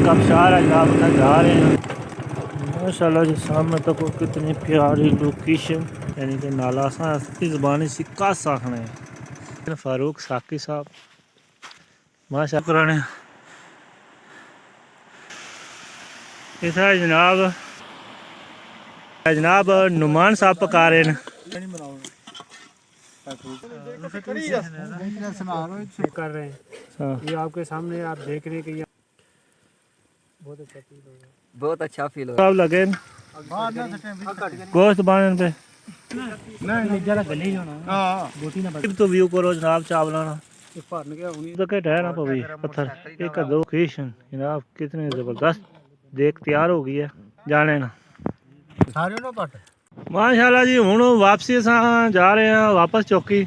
एक आबशार है जहाँ पर जा रहे हैं। माशाल्लाह जी सामने तक वो कितनी प्यारी लोकेशन, यानी कि नाला सा ज़बानी सिक्का साखने है। फारूक साकी साहब माशाल्लाह पुराने इतना जनाब नुमान साहब पका रहे हैं। कर रहे हैं ये आपके सामने, आप देख रहे हैं कि ये बहुत अच्छा फील हो रहा है। सब लगे गोश्त बांधने पे तो व्यू करो जनाब चावल तो के ठहरा पवी पत्थर एक दो लोकेशन जनाब कितने जबरदस्त देख तैयार हो गई है जाने ना माशाल्लाह जी हूँ वापसी असा जा रहे हैं वापस चौकी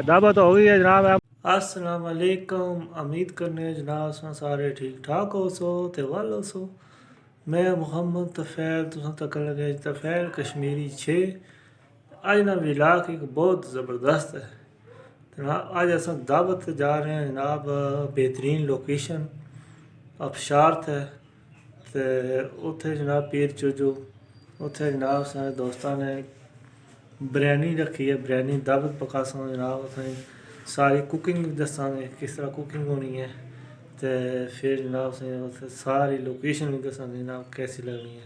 दावत हो गई है जनाब। अस्सलाम वालेकुम, उम्मीद करने जनाब सारे ठीक ठाक हो सो ते वाल हो सो। मैं मुहम्मद तफैल तुसा तक लगे तफैल कश्मीरी 6 अज ना विलाक एक बहुत ज़बरदस्त है जनाब। अज अस दावत जा रहे हैं जनाब बेहतरीन लोकेशन अबशारत है तो उत्थे जनाब पीर चुजो उत्थे जनाब सारे दोस्तों ने बिरयानी रखी है, बिरयानी दावत पकासा जनाब। उत्थे सारी कुकिंग दसांगे किस तरह कुकिंग होनी है तो फिर जनाब से उत्थे सारी लोकेशन भी दसांगे जनाब कैसी लगनी है।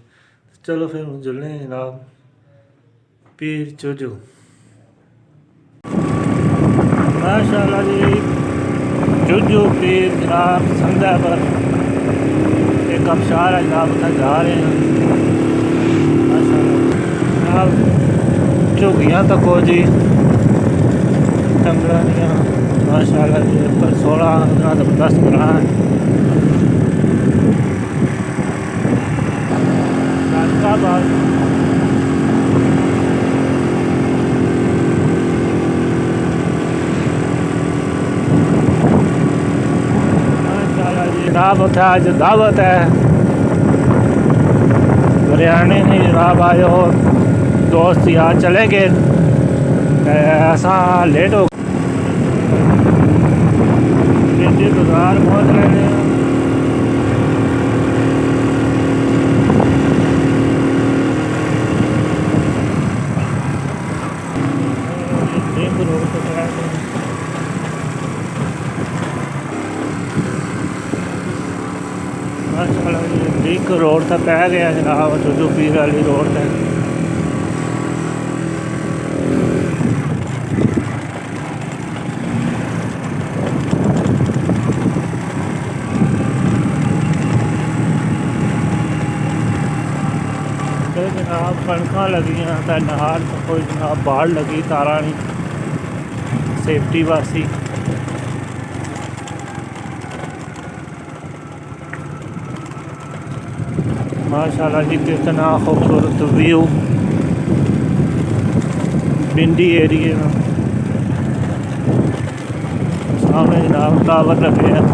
चलो फिर हम जुलने हैं जनाब पीर चुजो। माशाल्लाह जी चुजो पीर जनाब संधा पर एक आबशार है जनाब उत्थे जा रहे हैं। माशाल्लाह जनाब झुगियाँ तक हो जी डंगरा दियाँ माशाल्लाह जी पर 16 जबरदस्त बना है। माशाल्लाह जी जनाब उत्थे अज दावत है बिरयानी नहीं जनाब आयो दोस्त यार चले गए ऐसा लेट हो बाजार पहुँच रहे हैं। लिंक रोड तक पै गया जनाब जो पीर वाली रोड तक। जनाब कणक लगी तो नहार कोई जनाब बाढ़ लगी तारा नहीं सेफ्टी वासी। माशाल्लाह जी कितना खूबसूरत व्यू बिंडी एरिए में सामने जनाब टावर लगे हैं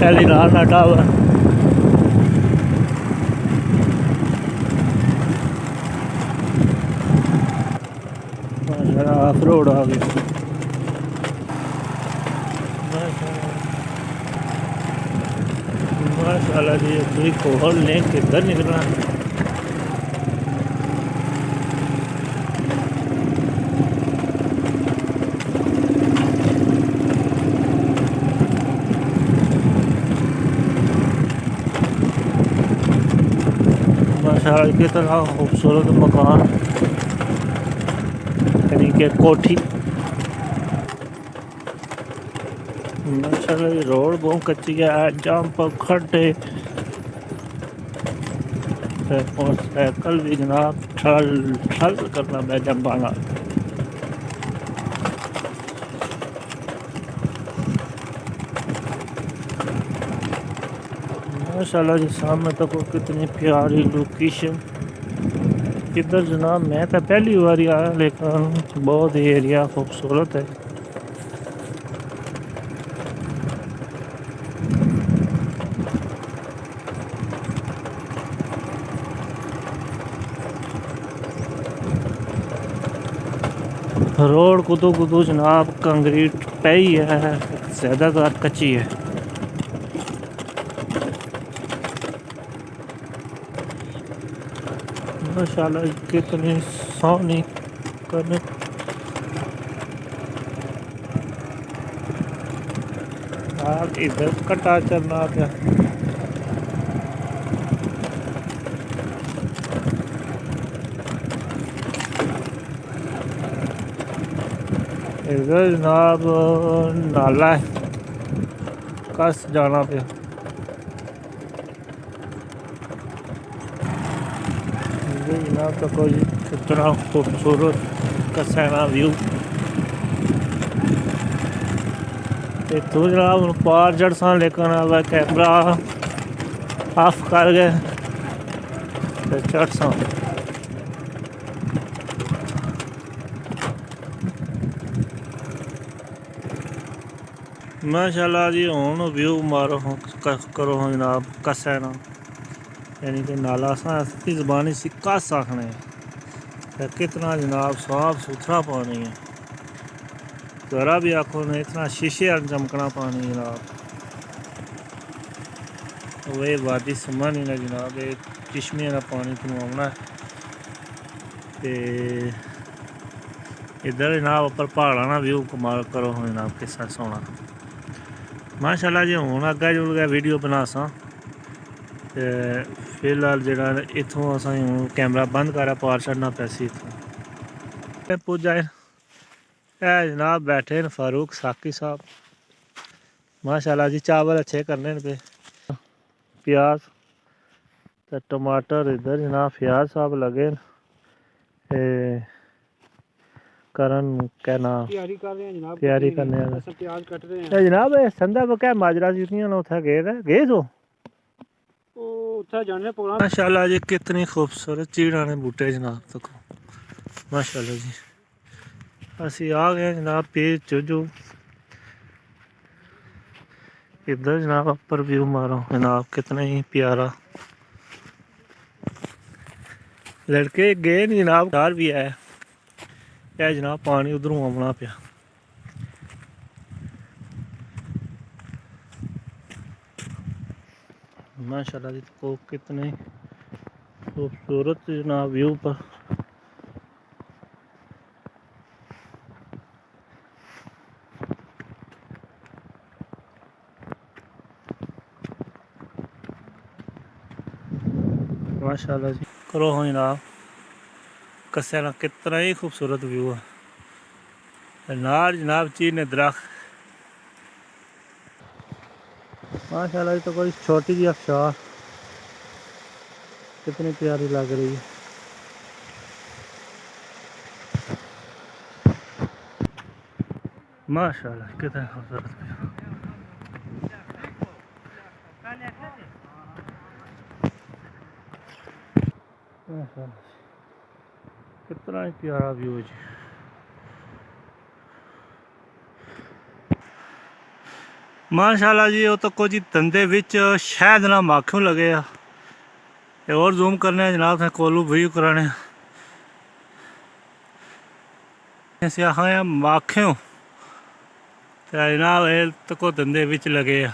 टेलीनार का टावर। ऑफ रोड आ गया माशाल्लाह जी। अभी कोहल ने किधर निकलना माशाल्लाह कितना खूबसूरत मकान यानी कि कोठी। माशाल्लाह ये रोड बहुत कच्ची है जंप खड्डे और साइकिल भी जनाब ठल ठल करना मैं जंप आना। माशाल्लाह जी सामने तक वो कितनी प्यारी लोकेशन। इधर जनाब मैं तो पहली बार आया लेकिन बहुत ही एरिया खूबसूरत है। रोड कुदू कुदू जनाब कंक्रीट पई है, ज़्यादातर कच्ची है। माशाल्लाह कितनी सोहनी कनक। आप इधर कटा चलना क्या इधर जनाब नाला है, कस जाना पे। जनाब तो कोई कितना खूबसूरत कसैना व्यू। इतों जनाब पार चढ़ सा, लेकिन अब कैमरा ऑफ कर गए तो चढ़ सा। माशाल्लाह जी हुण व्यू मारो करो जनाब कसैना, यानी कि नाला असली ज़बानी सी कस आखने। कितना जनाब साफ सुथरा पानी है, ज़रा भी आखो नहीं इतना शीशे चमकना पानी जनाब। वे वादी समझ नहीं ना जनाब, ये चश्मे का पानी पनवाना है। इधर जनाब उपर पहाड़ा ना व्यू कमाल करो जनाब, किसा सोना। माशाल्लाह जी हूँ अग्गे जुड़ गया वीडियो बना सा। ते फिलहाल जरा इतों असा कैमरा बंद करा, पार चढ़ना पैसी इतों पुजा जनाब। बैठे न फारूक साकी साहब, माशाल्लाह जी चावल अच्छे करने पे। प्याज तो टमाटर इधर जनाब फ्याज साहब लगे करन क्या नाम तैयारी कर रहे हैं जनाब, तैयारी करने सब प्याज कट रहे हैं जनाब। संदा क्या माजरा जीतियां उथे गए तो उत्थे जाने प्रोग्राम। माशाल्लाह जी कितनी खूबसूरत चीड़ा ने बूटे जनाब तक। माशाल्लाह जी असी आ गए जनाब पीर चुजू। इधर जनाब अपर व्यू मारो जनाब, कितना ही प्यारा। लड़के गए नहीं जनाब, कार भी है क्या जनाब, पानी उधरों आना पाया। माशाल्लाह जी को कितने खूबसूरत जनाब व्यू पर। माशाल्लाह जी करो हो जनाब कसैना, कितना ही खूबसूरत व्यू है। नार जनाब चीन ने दरख्त। माशाल्लाह जी तो कोई छोटी जी अफशार कितनी प्यारी लग रही है। माशाल्लाह कितना खूबसूरत व्यू। कितना ही प्यारा व्यू है जी। माशाल्लाह जी वो तो कुछ धंधे विच शहद ना माखियों लगे आ। और जूम करने जनाब थे कोलू व्यू कराने माखियों जनाब, ये तो को धंधे विच लगे आ।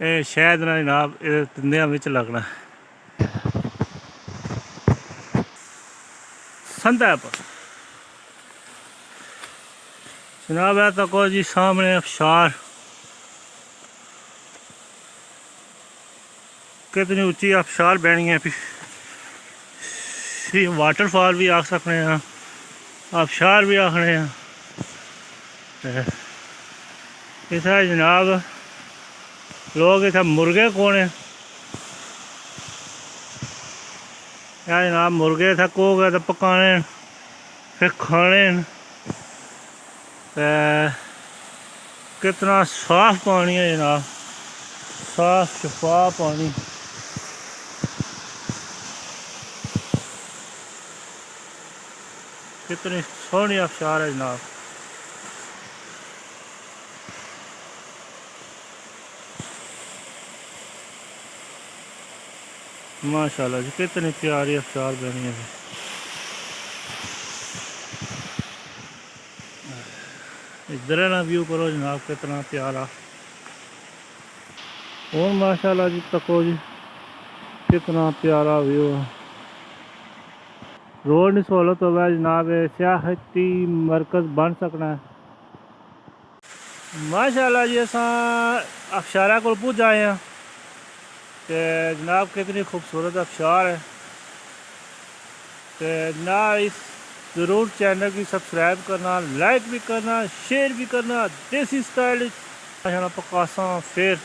ये शहद ना जनाब धंधे विच लगना संदा पर जनाब। है तो को जी सामने अफशार, कितनी ऊंची अफशार बनी है। वाटरफॉल भी आख सकते हैं, अफशार भी आखने हैं। इतना जनाब लोग इतना मुर्गे कौन है या जनाब, मुर्गे इतना को गए तो पकाने फिर खाने। कितना साफ पानी है जनाब, साफ शफाफ पानी। कितनी सोहनी अफशार है जनाब। माशाल्लाह जी कितनी प्यारी अफशार बनी है। इधर है ना व्यू करो जनाब कितना प्यारा। और माशाल्लाह जी तको जी कितना प्यारा व्यू। रोड की सहूलत हो जनाब सियाहती मरकज़ बन सकना है। माशाल्लाह जी असा अफशारा को पुज आए हैं तो जनाब कितनी खूबसूरत अफशार है। तो जनाब इस ज़रूर चैनल की सब्सक्राइब करना, लाइक भी करना, शेयर भी करना। देसी स्टाइल माशाल्लाह पकासा फिर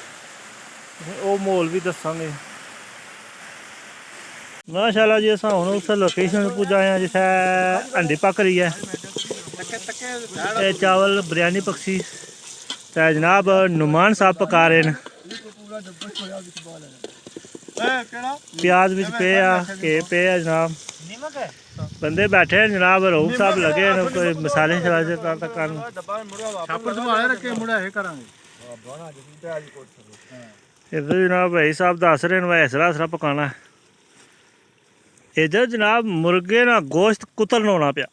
वो माहौल भी दसांगे। माशाल्लाह जी असा हुण उस लोकेशन पुज आए हैं जिथे हंडी पक रही है। ये चावल बिरयानी पकसी तो जनाब नुमान साहब पका रहे हैं। प्याज बिच पे घे पे जनाब बंदे बैठे हैं जनाब। रूफ साहब लगे हैं कोई मसाले शसाले तक इधर जनाब भाई साहब दस रहे हैं हसरा हसरा पकाना है। इधर जनाब मुर्गे ना गोश्त कुतर होना पिया।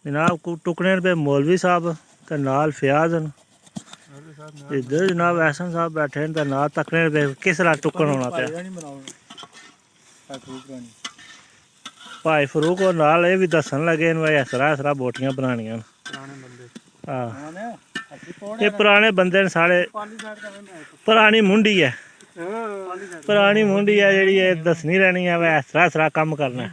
जनाब टुकने पे मौलवी साहब तो नाल फयाज न। इधर जनाब एहसन साहब बैठे हैं तो नाल तकने पे किस तरह टुकन होना पिया। भाई फरूक और नाल ये भी दसन लगे भाई हसरा हसरा बोटियां बनानियां। ये पुराने बंदे ने साढ़े पुरानी मुंडी है। पुरानी मुंडी है जी दसनी रहनी है हसरा हसरा कम करना।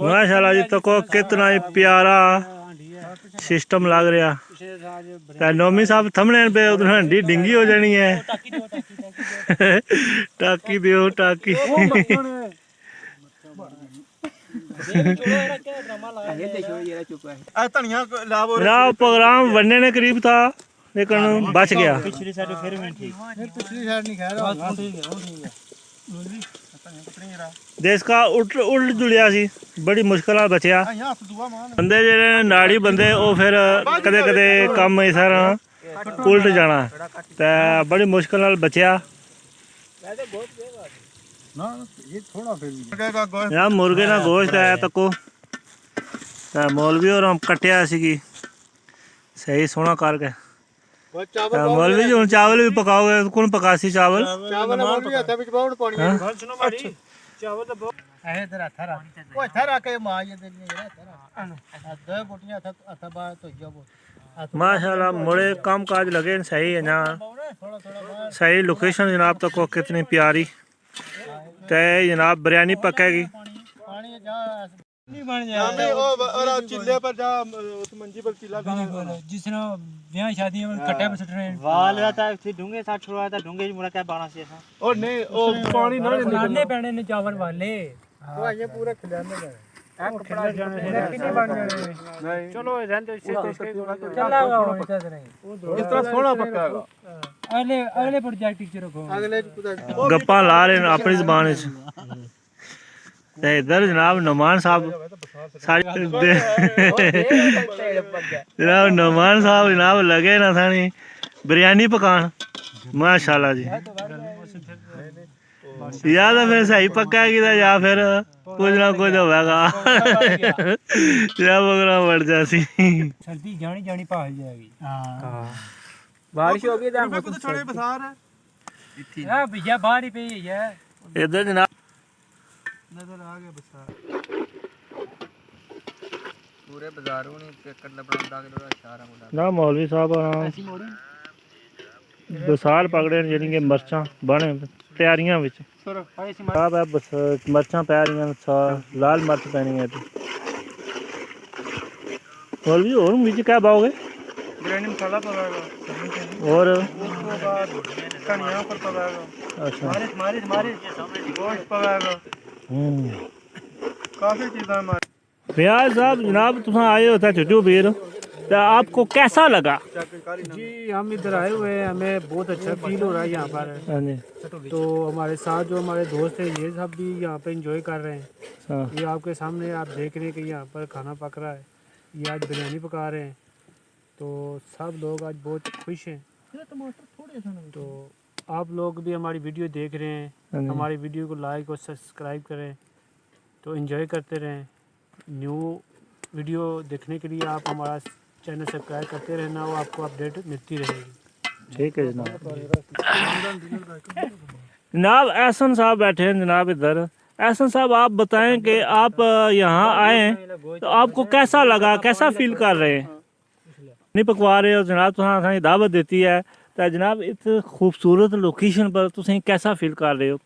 माशाल्लाह जी तो को कितना ही प्यारा सिस्टम लग रहा। नोमी साहब थमने पे उधर हंडी डिंगी हो जानी है। टाकी दियो टाकी। प्रोग्राम बनने ने करीब था लेकिन बच गया। देश का उल्ट जुलिया सी बड़ी मुश्किल बचया। बंदे जेह्ड़े नाड़ी बंदे वो फिर कदे कदे कम इस तरह उल्ट जाना ते बड़ी मुश्किल नाल बचया। मुर्गे ना गोश्त है तको मौलवी और कट्टिया सी सही सोहना करके। मौलवी जी हुण चावल भी पकाओगे कौन पकासी चावल? माशाल्लाह मुड़े काम काज लगे सही है ना। सही लोकेशन जनाब तको कितनी प्यारी। ते जनाब बिरयानी पकेगी। ब्याह शादी में कट्टे पे सट रहे हैं वाल रहता है फिर ढूंगे साथ छुड़वा था ढूंगे जी मुड़ा क्या बाना से ऐसा और नहीं ओ पानी ना बनाने पैने ने चावल वाले वो ये पूरा खिलाने में चलो रहने इस तरह सोना पक्का अगले प्रोजेक्ट च रखो अगले गप्पा ला रहे हैं अपनी जुबान च। इधर जनाब नुमान साहब जनाब नुमान साहब जनाब लगे ना सानी बिरयानी पकान। माशाल्लाह जी या तो फिर सही पकाएगी या फिर कुछ ना कुछ होगा या प्रोग्राम बढ़ जासी। सर्दी जानी जानी पहाड़ जाएगी। बारिश होगी तो छोड़े बसार है भैया बाहर ही पे है। इधर जनाब नजर आ गया बसार पूरे बाजारों ने पेकर लबड़ा के इशारा मुंडा ना मौलवी साहब बसार पकड़े यानी कि मर्चां बने तैयारियां विच साहब है बस मर्चां पै रही लाल मर्च पैनी है। मौलवी और मिर्च क्या पाओगे? बिरयानी मसाला पकाएगा और धनिया पर पकाएगा। अच्छा मारिश गोश्त पकाएगा काफी चीज़ें। फयाज साहब जनाब तुम आए हो था छुट्टी बीर तो आपको कैसा लगा? जी हम इधर आए हुए हैं हमें बहुत अच्छा फील हो रहा है यहाँ पर। तो हमारे साथ जो हमारे दोस्त हैं ये सब भी यहाँ पे एंजॉय कर रहे हैं। ये आपके सामने आप देख रहे हैं कि यहाँ पर खाना पक रहा है। ये आज बिरयानी पका रहे हैं तो सब लोग आज बहुत खुश हैं। तो आप लोग भी हमारी वीडियो देख रहे हैं, हाँ जी। हमारी वीडियो को लाइक और सब्सक्राइब करें, तो एंजॉय करते रहें। न्यू वीडियो देखने के लिए आप हमारा चैनल सब्सक्राइब करते रहना, और आपको अपडेट मिलती रहेगी। ठीक है जनाब। जनाब एहसन साहब बैठे हैं जनाब इधर। एहसन साहब आप बताएं कि आप यहाँ आए हैं तो आपको कैसा लगा, कैसा फील कर रहे हैं? नहीं पकवा रहे हो जनाब, तुहां असां दावत देती है तो जनाब इस खूबसूरत लोकेशन पर तुम कैसा फील कर रहे हो?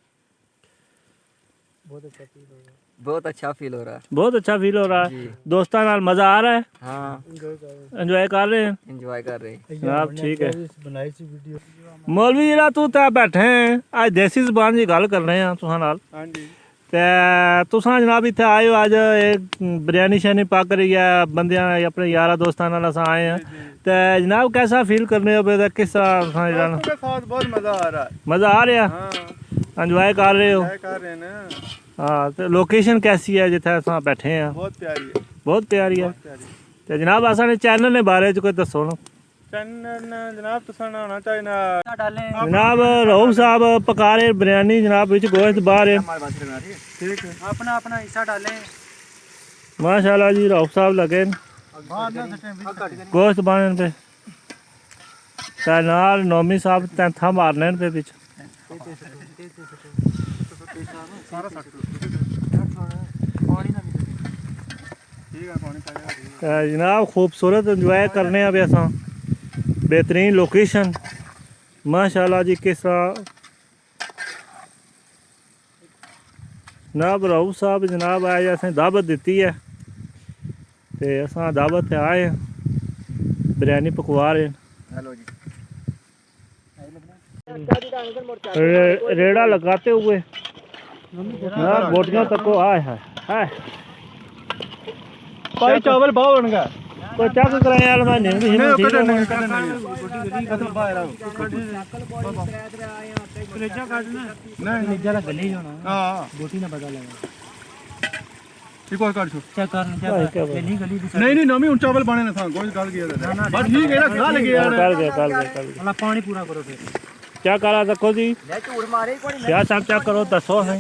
बहुत अच्छा फील हो रहा है। बहुत अच्छा फील हो रहा है। बहुत अच्छा फील हो रहा है। दोस्तों नाल मजा आ रहा है, हाँ एंजॉय कर रहे हैं इंजॉय कर रहे हैं। जनाब। ठीक है मौलवी जरा तू तै बैठे हैं, आज देसी जबान जी गल कर रहे हैं तुहां नाल। ते तुसां जनाब इत्थे आए हो, अज एक बिरयानी शैनी पक रही है, बंदियां अपने यारा दोस्तां नाल असां आए हैं। ते जनाब कैसा फील करने हो पे, किस तरह तुसां जेह्ड़ा आपके साथ बहुत मजा आ रहा है। मजा आ रहा? हाँ, एंजॉय कर रहे हो? एंजॉय कर रहे हैं ना। हाँ, तो लोकेशन कैसी है जिथे असां बैठे हैं? बहुत प्यारी है, बहुत प्यारी है। बहुत प्यारी। ते जनाब असां चैनल ने बारे च कोई दसो ना चैनल जनाब तुसां ना होना चाहिए ना। जनाब। रऊफ साहब पका रहे बिरयानी जनाब, विच गोश्त बाहर है। ठीक है, अपना अपना हिस्सा डालें। माशाल्लाह जी रऊफ साहब लगे न गोश्त बांधने पे, ते नाल नौमी साहब तैंथा मारने पे बिच। ठीक है, पानी पाएगा। ते जनाब खूबसूरत इंजॉय करने पे असां, बेहतरीन लोकेशन माशाल्लाह जी। किस तरह जनाब रऊफ साहब जनाब आज असें दावत दित्ती है ते असां दावत ते आए हैं, बिरयानी पकवा रहे हैं। हेलो जी। रेड़ा लगाते हुए जनाब बोटियां तको आए है भाई चावल बहुत बन गया। कोई चेक कराए यार, मैं नींद ही नहीं ठीक है। कलेजा काटना नहीं जरा गली होना, हाँ बोटी ना पता लगा। ठीक और काट छो। चेक करना, चेक गली गली नहीं नमी उन चावल बने ना था, गोश्त गल गया था। बस ठीक है ना, खा लगे यार। कर गए वाला पानी पूरा करो फिर। क्या करा देखो जी, क्या सब चेक करो दसो है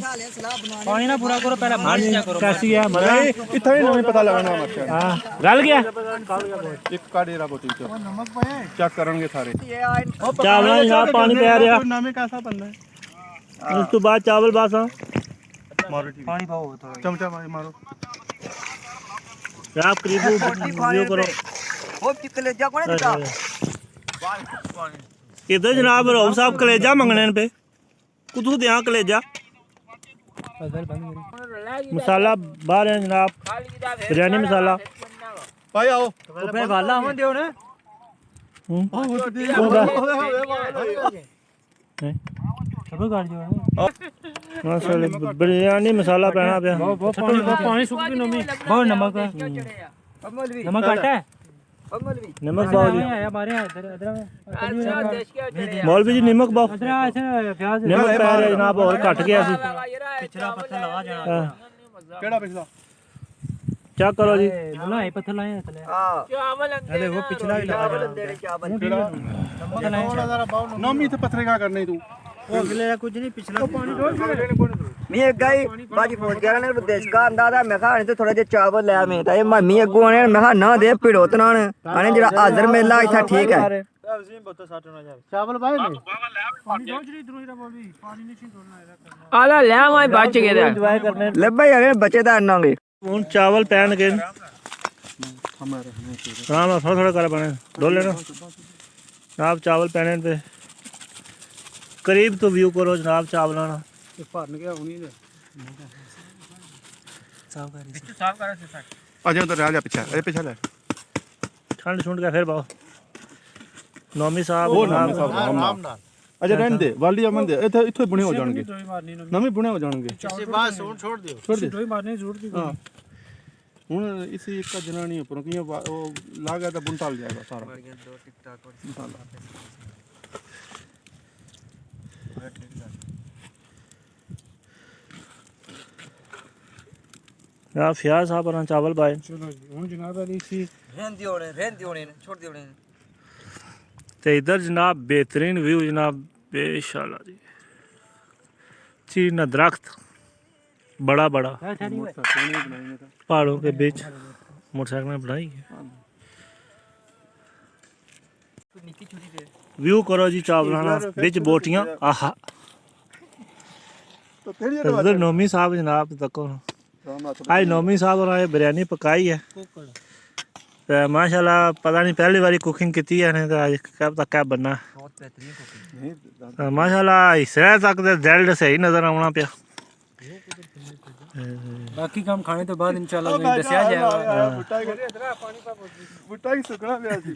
पानी ना पूरा करो, पहले मार चेक करो कैसी है मजा? इतना ही नहीं पता लगाना मत। हाँ रल गया एक का डेरा बोटी चेक करेंगे सारे चावल जनाब, पानी तैयार है। नमी कैसा बनना है? उस तो बाद चावल बस मारो ठीक, पानी पाओ थोड़ा। चमचा मारो। आप करीब व्यू करो इधर जनाब। रऊफ साहब कलेजा मंगने पे, कुतू दिया कलेजा। मसाला बाहर है जनाब, बिरयानी मसाला। भाई आओ पे गाला हम दियो ने। सब गाल दियो माशाल्लाह बिरयानी मसाला पैना पे। बहुत पानी सूख भी नमी, बहुत नमक है। नमक काटा है, नमक बाओ जी। हमारे इधर इधर मौलवी जी नमक बाओ। प्याज नमक पै रहा जनाब, और घट गया सी। पिछला पत्थर लगा जाना। केड़ा पिछला चेक करो जी। बुलाए पत्थर लाए थले। अरे वो पिछला ही लगा जाना। नमी थे पत्थर का करने तू वो अगले कुछ नहीं, पिछला पानी मी एक गई बाजी फोन करा ने देश का अंदाजा मैं खा ने तो थोड़ा जे चावल ले मैं ताए मम्मी अगो ने मैं खा ना दे पिड़ो तना ने आने जरा हाजर मेला इथा ठीक है। चावल भाई ने पानी डोल जरी इधर इधर बोल भी पानी नहीं छोड़ना है। आला ले मैं बच गया एंजॉय करने ले भाई अरे बचे दा नांगे ਹੁਣ चावल पैन के हमारे आराम थोड़ा थोड़ा कर बने डोल लेना जनाब। चावल पैने पे करीब तो व्यू करो जनाब चावलों ना। भरन गया हुनी दे साफ कर से साइड अजे तो रह जा पीछे, अरे पीछे ले ठंड छुंड के फिर बाओ। नौमी साहब वो जनाब, नाम साहब अजे रहन दे वाली अमन दे इथे इथे बुने हो जाणगे, नमी बुने हो जाणगे। इसके बाद छोड़ दियो, छोड़ दे डोई मारने जरूरत नहीं। हां हुन इसी एक का जनानी ऊपर कि वो लागा तो बुंटाल जाएगा सारा मसाला। जनाब फियाज साहब और चावल पाए। चलो जी हुन जनाब अली सी रहन दियो ने छोड़ दियो ने। ते इधर जनाब बेहतरीन व्यू जनाब बेशाला जी चीना दरख्त बड़ा बड़ा पहाड़ों के बीच मोटरसाइकिल में बनाई है। व्यू करो जी चावलाना बिच बोटियां आहा इधर नौमी साहब जनाब तको आज नौमी साहब और बिरयानी पकाई है तो माशाल्लाह पता नहीं पहली बारी कुकिंग की है ने तो आज कब तक क्या बनना माशाल्लाह हिस्से तक तो दिल सही नजर आना पिया बाकी काम खाने तो बाद इंशाल्लाह दसिया जाएगा। बुट्टा ही सुकना पिया सी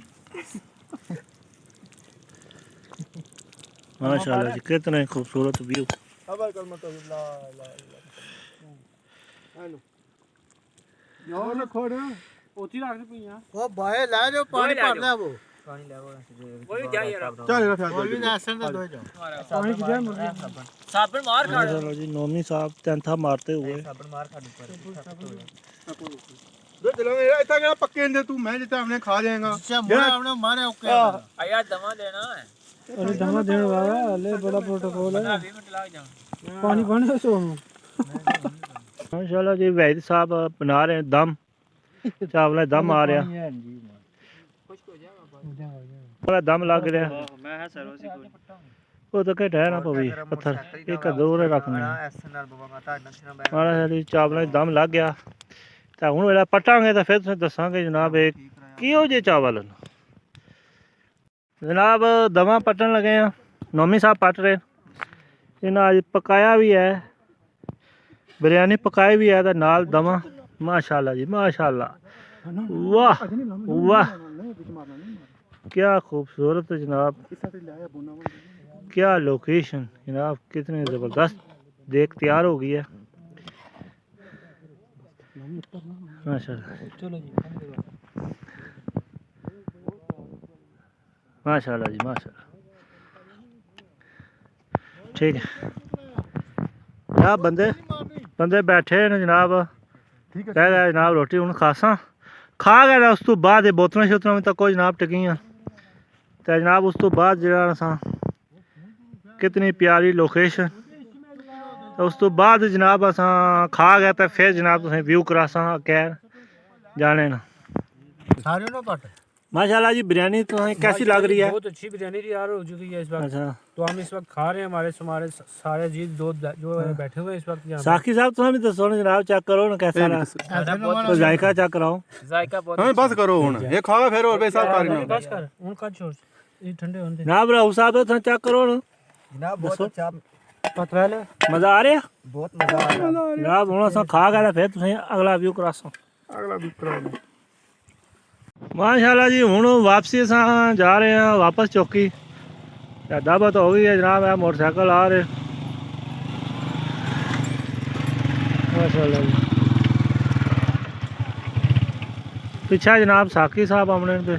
माशाल्लाह जी कितने खूबसूरत व्यू अब कलमा तो ला ला हेलो यार ना खोड़ ओती रख दे पिया वो भाई ले जाओ पानी भर ले वो वही जा यार चल रहा वो भी नासन दे दो जाओ पानी की जाए मुर्गी साबन मार खा चलो जी नौमी साहब तैंथा मारते हुए साबन मार खा ऊपर दो चलो मेरा इतना क्या पक्के दे तू मैं जितना हमने खा जाएगा अच्छा मुझे हमने मारे ओके आया दवा देना है अरे दवा देने वाला ले बड़ा प्रोटोकॉल है 20 मिनट लग जाओ पानी बन सो माशाल्लाह जी वैद साहब बना रहे हैं दम चावल दम आ रहा बड़ा दम लग रहा मैं है सर्विस कोई वो तो घट है ना पवी पत्थर एक दूर रखने माड़ा जी चावल दम लग गया तो हूँ वेला पटांगे तो फिर तुसें दसांगे जनाब एक किहो जे चावल न जनाब दवा पटन लगे हैं नौमी साहब पट रहे इन्हें अज पकाया भी है बिरयानी पकाई भी है तो नाल दवा माशाल्लाह जी माशाल्लाह वाह वाह क्या खूबसूरत जनाब क्या लोकेशन जनाब कितनी ज़बरदस्त देख तैयार हो गई है माशाल्लाह माशाल्लाह जी माशाल्लाह ठीक है जनाब बंदे बंदे बैठे न जनाब कह गया जनाब रोटी हूँ खासा खा गया उस तो बाद बोतलों शोतलों में तक जनाब टिकियां तो जनाब उस तो बाद जरा कितनी प्यारी लोकेशन तो उस तो बाद जनाब असा खा गया तो फिर जनाब तुसें व्यू करासा कैर जाने ना सारे ना पट माशाल्लाह जी बिरयानी तो कैसी लग रही है बहुत अच्छी बिरयानी तैयार हो चुकी है इस वक्त अच्छा तो हम इस वक्त खा रहे हैं हमारे सारे जी दो जो बैठे हुए हैं इस वक्त यहाँ साकी साहब तुम भी दसो ना जनाब चेक करो ना कैसा रहा तो जायका चेक कराओ जायका बहुत हां बस करो हुन ये खा फिर और बेसाब कर बस कर उनका छोड़ ये ठंडे होने जनाब राहु साहब तो चेक करो ना जनाब बहुत अच्छा पतला ले मजा आ रहा बहुत मजा आ रहा जनाब हूँ अस खा गया फिर तुसें अगला व्यू करासो अगला भी करो माशाल्लाह जी हूँ वापसी अस जा रहे हैं वापस चौकी दावत हो गई है जनाब है मोटरसाइकिल आ रहे माशाल्लाह जी पीछे जनाब साकी साहब आमने पे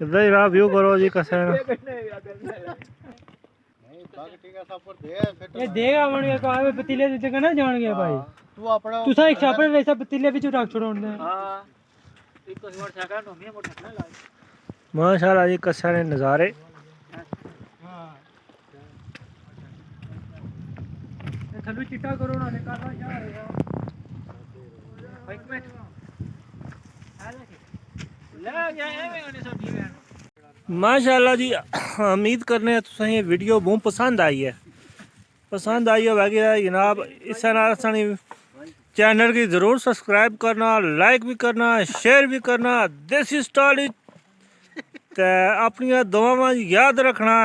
इधर जनाब व्यू करो जी कैसे ये देगा मन के कावे पतीले दी जगह ना जान गया भाई तू अपना तू सा एक छापड़ वैसा पतीले विच रख छोड़न दे हां एक मोटरसाइकिल नोमी मोटरसाइकिल ला माशाल्लाह जी कैसे ने नज़ारे थलू चिट्टा करो ना निकालना क्या है एक मिनट ले जाए में होने सब ठीक है माशाल्लाह जी उम्मीद करने तुसें ये वीडियो बहुत पसंद आई है जनाब इस चैनल की ज़रूर सब्सक्राइब करना लाइक भी करना शेयर भी करना देसी स्टाइल ते अपनी दुआवां याद रखना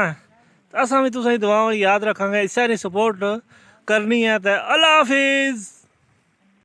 असां भी तुसें दुआवां याद रखांगे इस्सै ने सपोर्ट करनी है ते अल्लाह हाफिज़।